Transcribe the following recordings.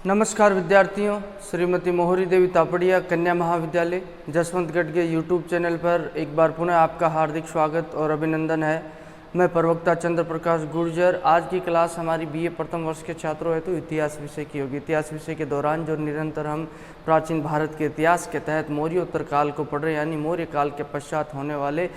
नमस्कार विद्यार्थियों, श्रीमती मोहरी देवी तापड़िया कन्या महाविद्यालय जसवंतगढ़ के यूट्यूब चैनल पर एक बार पुनः आपका हार्दिक स्वागत और अभिनंदन है। मैं प्रवक्ता चंद्र प्रकाश गुर्जर। आज की क्लास हमारी बीए प्रथम वर्ष के छात्रों हेतु इतिहास विषय की होगी। इतिहास विषय के दौरान जो निरंतर हम प्राचीन भारत के इतिहास के तहत मौर्योत्तर काल को पढ़ रहे, यानी मौर्य काल के पश्चात होने वाले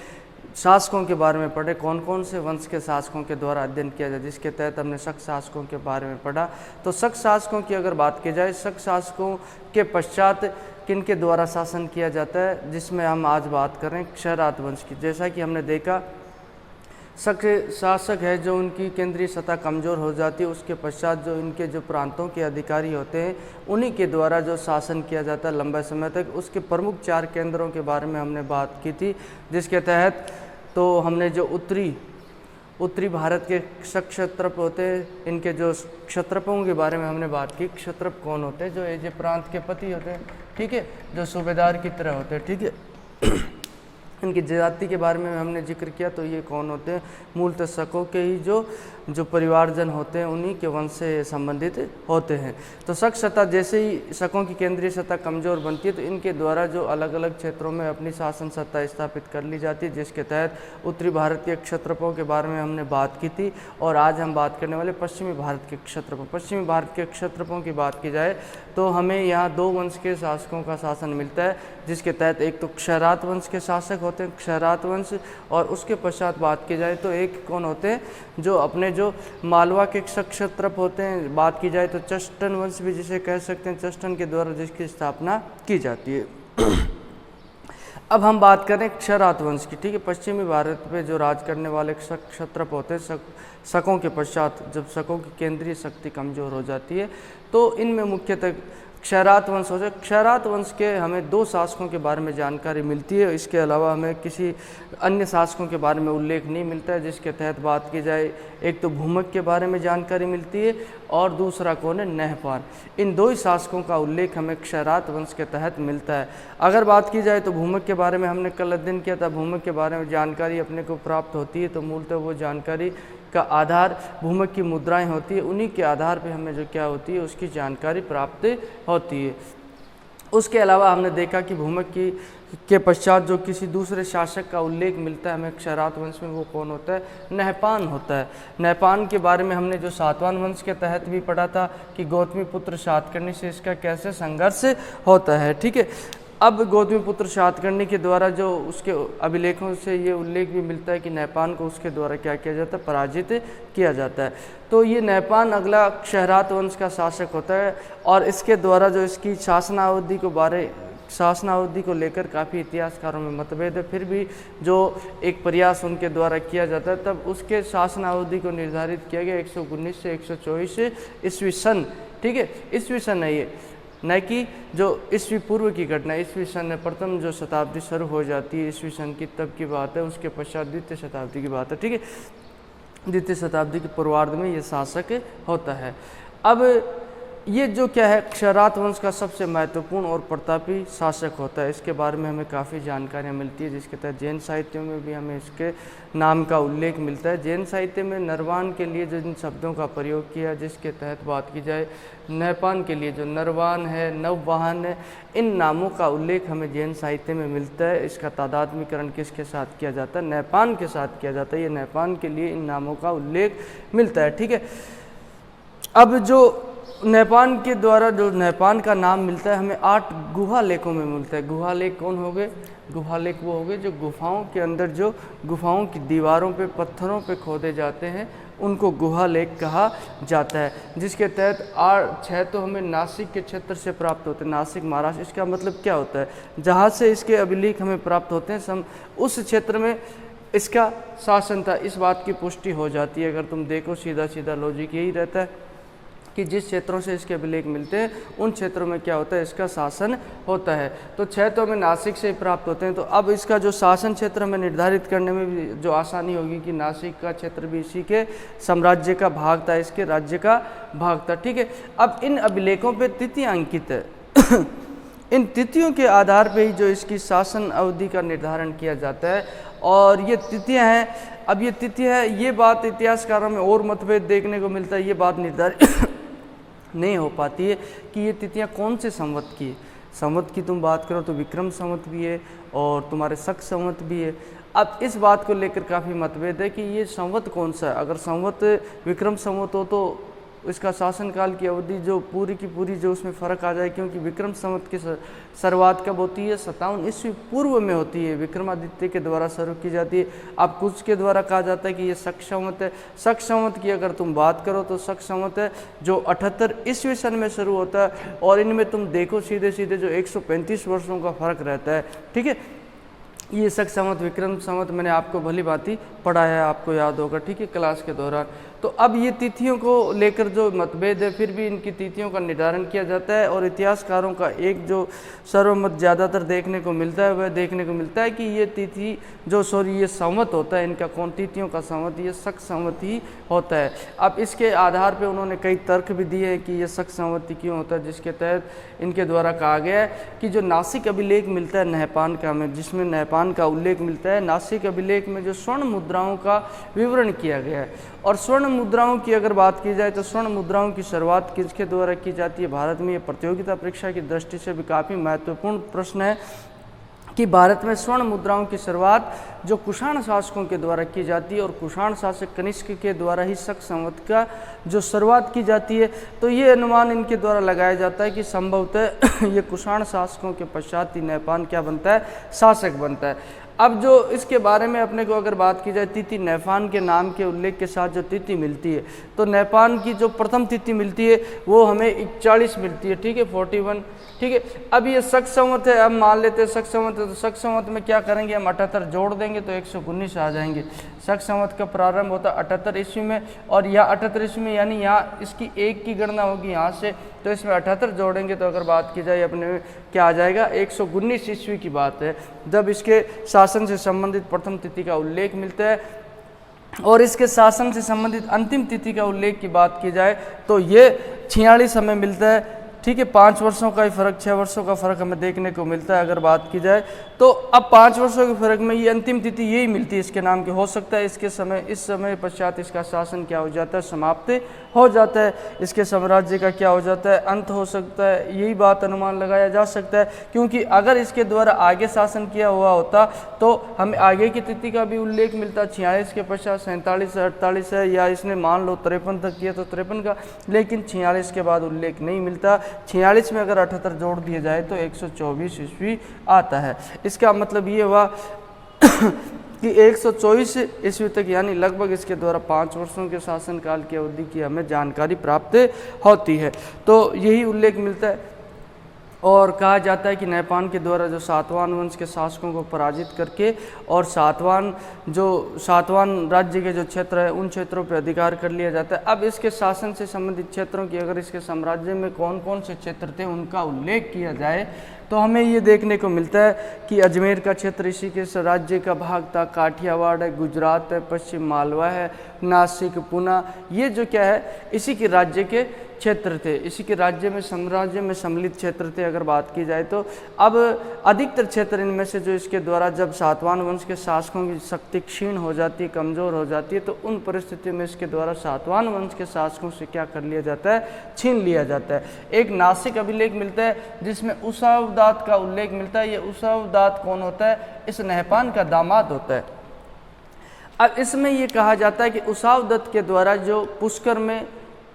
शासकों के बारे में पढ़े, कौन कौन से वंश के शासकों के द्वारा अध्ययन किया जाए, जिसके तहत हमने शक शासकों के बारे में पढ़ा। तो शक शासकों की अगर बात की जाए, शक शासकों के पश्चात किन के द्वारा शासन किया जाता है, जिसमें हम आज बात करें क्षयरात वंश की। जैसा कि हमने देखा, शक शासक है जो उनकी केंद्रीय सतह कमज़ोर हो जाती है, उसके पश्चात जो इनके जो प्रांतों के अधिकारी होते हैं उन्हीं के द्वारा जो शासन किया जाता है लंबे समय तक। उसके प्रमुख 4 केंद्रों के बारे में हमने बात की थी, जिसके तहत तो हमने जो उत्तरी भारत के क्षत्रप होते हैं, इनके जो क्षत्रपों के बारे में हमने बात की। क्षत्रप कौन होते हैं? जो ये जो प्रांत के पति होते हैं, ठीक है, जो सूबेदार की तरह होते हैं, ठीक है। इनकी जाति के बारे में हमने जिक्र किया। तो ये कौन होते हैं? मूलतः शकों के ही जो परिवारजन होते हैं उन्हीं के वंश से संबंधित होते हैं। तो शक सत्ता जैसे ही शकों की केंद्रीय सत्ता कमज़ोर बनती है, तो इनके द्वारा जो अलग अलग क्षेत्रों में अपनी शासन सत्ता स्थापित कर ली जाती है, जिसके तहत उत्तरी भारत के क्षत्रपों के बारे में हमने बात की थी। और आज हम बात करने वाले पश्चिमी भारत के क्षत्रपों। पश्चिमी भारत के क्षत्रपों की बात की जाए तो हमें यहाँ 2 वंश के शासकों का शासन मिलता है, जिसके तहत एक तो क्षयरात वंश के शासक होते हैं, क्षयरात वंश, और उसके पश्चात बात की जाए तो एक कौन होते हैं, जो अपने जो मालवा के क्षत्रप होते हैं। बात की जाए तो चष्टन वंश भी जिसे कह सकते हैं, चष्टन के द्वारा जिसकी स्थापना की जाती है। अब हम बात करें क्षयरात वंश की, ठीक है। पश्चिमी भारत पे जो राज करने वाले क्षत्रप होते हैं, शकों के पश्चात जब शकों की केंद्रीय शक्ति कमज़ोर हो जाती है, तो इनमें मुख्यतः क्षयरात वंश हो जाए। क्षयरात वंश के हमें 2 शासकों के बारे में जानकारी मिलती है, इसके अलावा हमें किसी अन्य शासकों के बारे में उल्लेख नहीं मिलता है। जिसके तहत बात की जाए, एक तो भूमक के बारे में जानकारी मिलती है और दूसरा कौन है? नहपान। इन 2 ही शासकों का उल्लेख हमें क्षयरात वंश के तहत मिलता है। अगर बात की जाए तो भूमक के बारे में हमने कल अध्ययन किया था। भूमक के बारे में जानकारी अपने को प्राप्त होती है, तो मूलतः वो जानकारी का आधार भूमक की मुद्राएं होती है, उन्हीं के आधार पे हमें जो क्या होती है उसकी जानकारी प्राप्त होती है। उसके अलावा हमने देखा कि भूमक के पश्चात जो किसी दूसरे शासक का उल्लेख मिलता है हमें क्षयरात वंश में, वो कौन होता है? नहपान होता है। नहपान के बारे में हमने जो सातवाहन वंश के तहत भी पढ़ा था कि गौतमी पुत्र सातकर्णी से इसका कैसे संघर्ष होता है, ठीक है। अब गौतमी पुत्र सातकर्णी के द्वारा जो उसके अभिलेखों से ये उल्लेख भी मिलता है कि नहपान को उसके द्वारा क्या किया जाता है? पराजित किया जाता है। तो ये नहपान अगला क्षयरात वंश का शासक होता है, और इसके द्वारा जो इसकी शासनावधि को लेकर काफ़ी इतिहासकारों में मतभेद है। फिर भी जो एक प्रयास उनके द्वारा किया जाता है, तब उसके शासनावधि को निर्धारित किया गया 119 से 124 ईस्वी सन, ठीक है। ईस्वी सन है ये, न कि जो ईस्वी पूर्व की घटना। ईस्वी सन प्रथम जो शताब्दी शुरू हो जाती है ईस्वी सन की, तब की बात है। उसके पश्चात द्वितीय शताब्दी की बात है, ठीक है। द्वितीय शताब्दी के पूर्वार्ध में ये शासक होता है। अब ये जो क्या है, क्षयरात वंश का सबसे महत्वपूर्ण और प्रतापी शासक होता है। इसके बारे में हमें काफ़ी जानकारियाँ मिलती है, जिसके तहत जैन साहित्य में भी हमें इसके नाम का उल्लेख मिलता है। जैन साहित्य में नरवान के लिए जिन शब्दों का प्रयोग किया, जिसके तहत बात की जाए नहपान के लिए जो नरवान है, नववाहन है, इन नामों का उल्लेख हमें जैन साहित्य में मिलता है। इसका तादात्म्यकरण किसके साथ किया जाता है? नहपान के साथ किया जाता है। ये नहपान के लिए इन नामों का उल्लेख मिलता है, ठीक है। अब जो नहपान के द्वारा जो नहपान का नाम मिलता है हमें 8 गुहा लेखों में मिलता है। गुहा लेख कौन हो गए? गुहा लेख वो हो गए जो गुफाओं के अंदर, जो गुफाओं की दीवारों पे पत्थरों पे खोदे जाते हैं, उनको गुहा लेख कहा जाता है। जिसके तहत 6 तो हमें नासिक के क्षेत्र से प्राप्त होते हैं। नासिक महाराष्ट्र, इसका मतलब क्या होता है? जहाँ से इसके अभिलेख हमें प्राप्त होते हैं, उस क्षेत्र में इसका शासन था, इस बात की पुष्टि हो जाती है। अगर तुम देखो, सीधा सीधा लॉजिक यही रहता है कि जिस क्षेत्रों से इसके अभिलेख मिलते हैं उन क्षेत्रों में क्या होता है? इसका शासन होता है। तो 6 तो हमें नासिक से प्राप्त होते हैं। तो अब इसका जो शासन क्षेत्र हमें निर्धारित करने में भी जो आसानी होगी कि नासिक का क्षेत्र भी इसी के साम्राज्य का भाग था, इसके राज्य का भाग था, ठीक है। अब इन अभिलेखों पर तिथियां अंकित है। इन तिथियों के आधार पर ही जो इसकी शासन अवधि का निर्धारण किया जाता है, और ये तिथियां हैं। अब ये तिथि है, ये बात इतिहासकारों में और मतभेद देखने को मिलता है। ये बात निर्धारित नहीं हो पाती है कि ये तिथियां कौन से संवत की है। संवत की तुम बात करो तो विक्रम संवत भी है और तुम्हारे शक संवत भी है। अब इस बात को लेकर काफ़ी मतभेद है कि ये संवत कौन सा है। अगर संवत विक्रम संवत हो तो इसका शासनकाल की अवधि जो पूरी की पूरी जो उसमें फ़र्क आ जाए, क्योंकि विक्रम संवत की शुरुआत कब होती है, 57 ईस्वी पूर्व में होती है, विक्रमादित्य के द्वारा शुरू की जाती है। अब कुछ के द्वारा कहा जाता है कि ये शक संवत है। शक संवत की अगर तुम बात करो तो शक संवत है जो 78 ईस्वी सन में शुरू होता है, और इनमें तुम देखो सीधे सीधे जो 135 वर्षों का फर्क रहता है। ठीक है, ये शक संवत विक्रम संवत मैंने आपको भली भांति पढ़ाया है, आपको याद होगा। ठीक है, क्लास के दौरान। तो अब ये तिथियों को लेकर जो मतभेद है, फिर भी इनकी तिथियों का निर्धारण किया जाता है, और इतिहासकारों का एक जो सर्वमत ज़्यादातर देखने को मिलता है वह देखने को मिलता है कि ये तिथि जो ये संवत होता है इनका, कौन तिथियों का संवत, ये शक संवत ही होता है। अब इसके आधार पे उन्होंने कई तर्क भी दिए हैं कि ये शक संवत क्यों होता है, जिसके तहत इनके द्वारा कहा गया है कि जो नासिक अभिलेख मिलता है नहपान का में, जिसमें नहपान का उल्लेख मिलता है, नासिक अभिलेख में जो स्वर्ण मुद्राओं का विवरण किया गया है। और स्वर्ण मुद्राओं की अगर बात की जाए तो स्वर्ण मुद्राओं की शुरुआत किसके द्वारा की जाती है भारत में, ये प्रतियोगिता परीक्षा की दृष्टि से भी काफ़ी महत्वपूर्ण प्रश्न है कि भारत में स्वर्ण मुद्राओं की शुरुआत जो कुषाण शासकों के द्वारा की जाती है, और कुषाण शासक कनिष्क के द्वारा ही शक संवत का जो शुरुआत की जाती है। तो ये अनुमान इनके द्वारा लगाया जाता है कि संभवतः ये कुषाण शासकों के पश्चात ही नहपान क्या बनता है, शासक बनता है। अब जो इसके बारे में अपने को अगर बात की जाए, तिथि नहपान के नाम के उल्लेख के साथ जो तिथि मिलती है, तो नहपान की जो प्रथम तिथि मिलती है वो हमें 41 मिलती है। ठीक है, 41। ठीक है, अब ये शक संवत है, अब मान लेते हैं शक संवत है, तो शक संवत में क्या करेंगे हम, 78 जोड़ देंगे तो 119 आ जाएंगे। शक संवत का प्रारंभ होता है 78 ईस्वी में, और यहाँ 78 ईस्वी में यानी यहाँ इसकी एक की गणना होगी यहाँ से, तो इसमें 78 जोड़ेंगे तो अगर बात की जाए अपने क्या आ जाएगा, 119 ईस्वी की बात है जब इसके शासन से संबंधित प्रथम तिथि का उल्लेख मिलता है। और इसके शासन से संबंधित अंतिम तिथि का उल्लेख की बात की जाए तो ये 46 हमें मिलता है। ठीक है, 5 वर्षों का ही फर्क, 6 वर्षों का फर्क हमें देखने को मिलता है अगर बात की जाए तो। अब 5 वर्षों के फर्क में ये अंतिम तिथि यही मिलती है इसके नाम की। हो सकता है इसके समय, इस समय पश्चात इसका शासन क्या हो जाता है, समाप्त हो जाता है, इसके साम्राज्य का क्या हो जाता है, अंत हो सकता है, यही बात अनुमान लगाया जा सकता है। क्योंकि अगर इसके द्वारा आगे शासन किया हुआ होता तो हमें आगे की तिथि का भी उल्लेख मिलता, 46 के पश्चात 47 है, 48 है, या इसने मान लो 53 तक किया तो 53 का, लेकिन 46 के बाद उल्लेख नहीं मिलता। 46 में अगर 78 जोड़ दिया जाए तो 124 ईस्वी आता है। इसका मतलब ये हुआ कि 124 ईस्वी तक, यानी लगभग इसके द्वारा 5 वर्षों के शासनकाल की अवधि की हमें जानकारी प्राप्त होती है। तो यही उल्लेख मिलता है, और कहा जाता है कि नहपान के द्वारा जो सातवान वंश के शासकों को पराजित करके और सातवान राज्य के जो क्षेत्र है उन क्षेत्रों पर अधिकार कर लिया जाता है। अब इसके शासन से संबंधित क्षेत्रों की, अगर इसके साम्राज्य में कौन कौन से क्षेत्र थे उनका उल्लेख किया जाए तो हमें ये देखने को मिलता है कि अजमेर का क्षेत्र इसी के राज्य का भाग था, काठियावाड़ है, गुजरात है, पश्चिम मालवा है, नासिक, पुणे, ये जो क्या है इसी के राज्य के क्षेत्र थे, इसी के राज्य में साम्राज्य में सम्मिलित क्षेत्र थे अगर बात की जाए तो। अब अधिकतर क्षेत्र इनमें से जो इसके द्वारा जब सातवान वंश के शासकों की शक्ति क्षीण हो जाती है, कमज़ोर हो जाती है, तो उन परिस्थितियों में इसके द्वारा सातवान वंश के शासकों से क्या कर लिया जाता है, छीन लिया जाता है। एक नासिक अभिलेख मिलता है जिसमें उसावदात का उल्लेख मिलता है। ये उसावदात कौन होता है, इस नहपान का दामाद होता है। अब इसमें ये कहा जाता है कि उसावदत्त के द्वारा जो पुष्कर में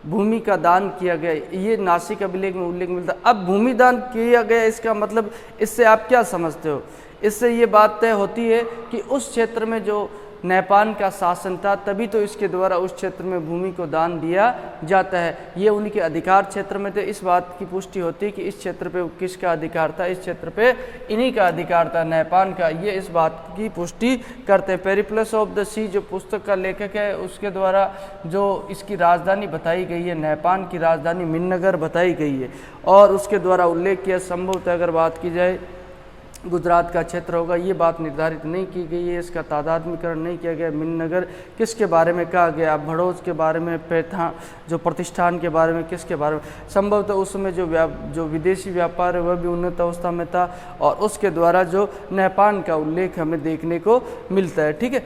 भूमि का दान किया गया, ये नासिक अभिलेख में उल्लेख मिलता है। अब भूमि दान किया गया, इसका मतलब इससे आप क्या समझते हो, इससे ये बात तय होती है कि उस क्षेत्र में जो नहपान का शासन था तभी तो इसके द्वारा उस क्षेत्र में भूमि को दान दिया जाता है। ये उनके अधिकार क्षेत्र में थे, इस बात की पुष्टि होती है कि इस क्षेत्र पे किसका अधिकार था, इस क्षेत्र पे इन्हीं का अधिकार था, नहपान का। ये इस बात की पुष्टि करते हैं। पेरिप्लस ऑफ द सी जो पुस्तक का लेखक है उसके द्वारा जो इसकी राजधानी बताई गई है, नहपान की राजधानी मिन्नगर बताई गई है, और उसके द्वारा उल्लेख किया संभवतः अगर बात की जाए गुजरात का क्षेत्र होगा। ये बात निर्धारित नहीं की गई है, इसका तादात्म्यकरण नहीं किया गया। मिन्नगर किसके बारे में कहा गया, भड़ोज के बारे में, पैथा जो प्रतिष्ठान के बारे में, किसके बारे में, संभवतः उस समय जो विदेशी व्यापार है वह भी उन्नत अवस्था में था, और उसके द्वारा जो नहपान का उल्लेख हमें देखने को मिलता है। ठीक है,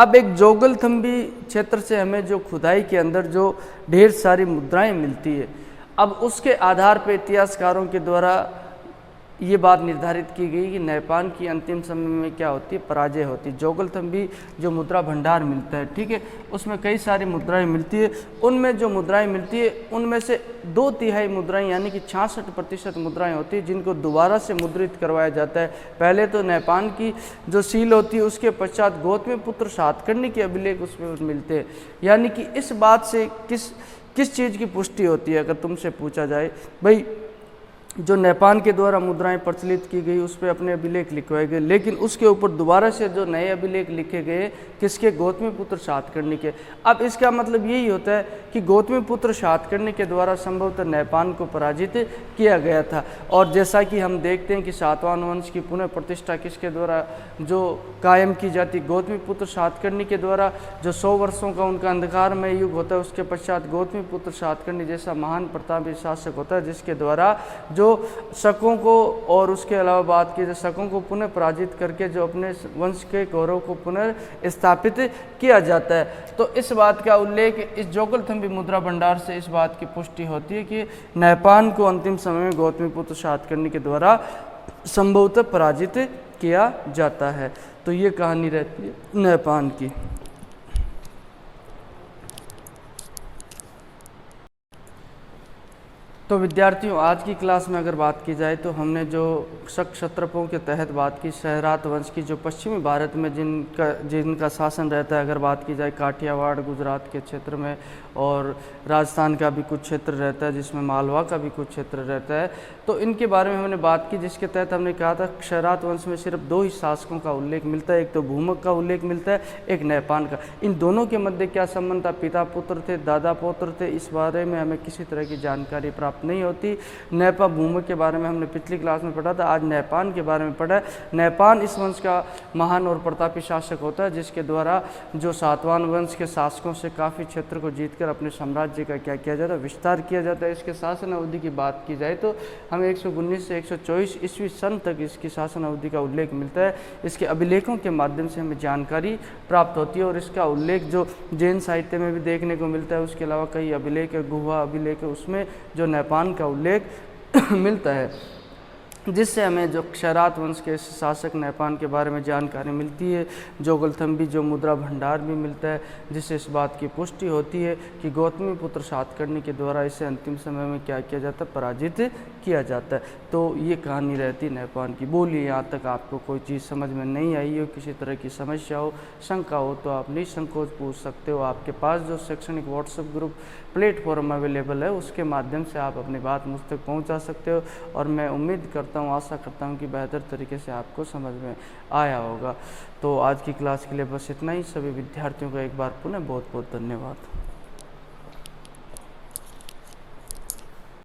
अब एक जोगलथम्बी क्षेत्र से हमें जो खुदाई के अंदर जो ढेर सारी मुद्राएं मिलती है, अब उसके आधार पर इतिहासकारों के द्वारा ये बात निर्धारित की गई कि नेपान की अंतिम समय में क्या होती है, पराजय होती है। जोगलथम्बी जो मुद्रा भंडार मिलता है, ठीक है, उसमें कई सारी मुद्राएं मिलती है। उनमें जो मुद्राएं मिलती है उनमें से 2/3 मुद्राएं यानी कि 66% मुद्राएं होती है जिनको दोबारा से मुद्रित करवाया जाता है। पहले तो नेपान की जो सील होती है, उसके पश्चात गौतमीपुत्र सातकर्णी के अभिलेख उसमें मिलते हैं। यानी कि इस बात से किस चीज़ की पुष्टि होती है, अगर तुमसे पूछा जाए भाई जो नेपान के द्वारा मुद्राएं प्रचलित की गई उस पर अपने अभिलेख लिखवाए गए, लेकिन उसके ऊपर दोबारा से जो नए अभिलेख लिखे गए किसके, गौतमीपुत्र सातकर्णी के। अब इसका मतलब यही होता है कि गौतमीपुत्र सातकर्णी के द्वारा संभवतः नेपान को पराजित किया गया था। और जैसा कि हम देखते हैं कि सातवाहन वंश की पुनः प्रतिष्ठा किसके द्वारा जो कायम की जाती, गौतमीपुत्र सातकर्णी के द्वारा। जो 100 वर्षों का उनका अंधकारमय युग होता है, उसके पश्चात गौतमीपुत्र सातकर्णी जैसा महान प्रतापी शासक होता है जिसके द्वारा जो शकों को और उसके अलावा बात की जाए शकों को पुनः पराजित करके जो अपने वंश के गौरव को पुनर्स्थापित किया जाता है। तो इस बात का उल्लेख इस जोगलथम्बी मुद्रा भंडार से इस बात की पुष्टि होती है कि नेपान को अंतिम समय में गौतमीपुत्र सातकर्णी के द्वारा संभवतः पराजित किया जाता है। तो ये कहानी रहती है नेपान की। तो विद्यार्थियों, आज की क्लास में अगर बात की जाए तो हमने जो शक क्षत्रपों के तहत बात की, शहरात वंश की जो पश्चिमी भारत में जिनका शासन रहता है, अगर बात की जाए काठियावाड़ गुजरात के क्षेत्र में, और राजस्थान का भी कुछ क्षेत्र रहता है जिसमें मालवा का भी कुछ क्षेत्र रहता है, तो इनके बारे में हमने बात की, जिसके तहत हमने कहा था शहरात वंश में सिर्फ 2 ही शासकों का उल्लेख मिलता है, एक तो भूमक का उल्लेख मिलता है, एक नेपान का। इन दोनों के मध्य क्या संबंध था, पिता पुत्र थे, दादा पुत्र थे, इस बारे में हमें किसी तरह की जानकारी प्राप्त नहीं होती। नेपा भूमक के बारे में हमने पिछली क्लास में पढ़ा था, आज नेपान के बारे में पढ़ा है। नेपान इस वंश का महान और प्रतापी शासक होता है जिसके द्वारा जो सातवाहन वंश के शासकों से काफ़ी क्षेत्र को जीतकर अपने साम्राज्य का क्या किया जाता है, विस्तार किया जाता है। इसके शासन अवधि की बात की जाए तो हमें 119 से 124 ईस्वी सन तक इसकी शासन अवधि का उल्लेख मिलता है। इसके अभिलेखों के माध्यम से हमें जानकारी प्राप्त होती है और इसका उल्लेख जो जैन साहित्य में भी देखने को मिलता है। उसके अलावा कई अभिलेख है, गुहा अभिलेख है, उसमें जो नेपान का उल्लेख मिलता है, जिससे हमें जो क्षरात वंश के शासक नेपान के बारे में जानकारी मिलती है। जोगलथम्बी जो मुद्रा भंडार भी मिलता है जिससे इस बात की पुष्टि होती है कि गौतमीपुत्र सातकर्णी के द्वारा इसे अंतिम समय में क्या किया जाता है, पराजित किया जाता है। तो ये कहानी रहती है नेपान की। बोलिए यहाँ तक आपको कोई चीज़ समझ में नहीं आई हो, किसी तरह की समस्या हो, शंका हो तो आप निसंकोच पूछ सकते हो। आपके पास जो शैक्षणिक व्हाट्सएप ग्रुप प्लेटफॉर्म अवेलेबल है उसके माध्यम से आप अपनी बात मुझ तक पहुँचा सकते हो और मैं उम्मीद करता हूँ, आशा करता हूँ कि बेहतर तरीके से आपको समझ में आया होगा। तो आज की क्लास के लिए बस इतना ही। सभी विद्यार्थियों का एक बार पुनः बहुत बहुत धन्यवाद।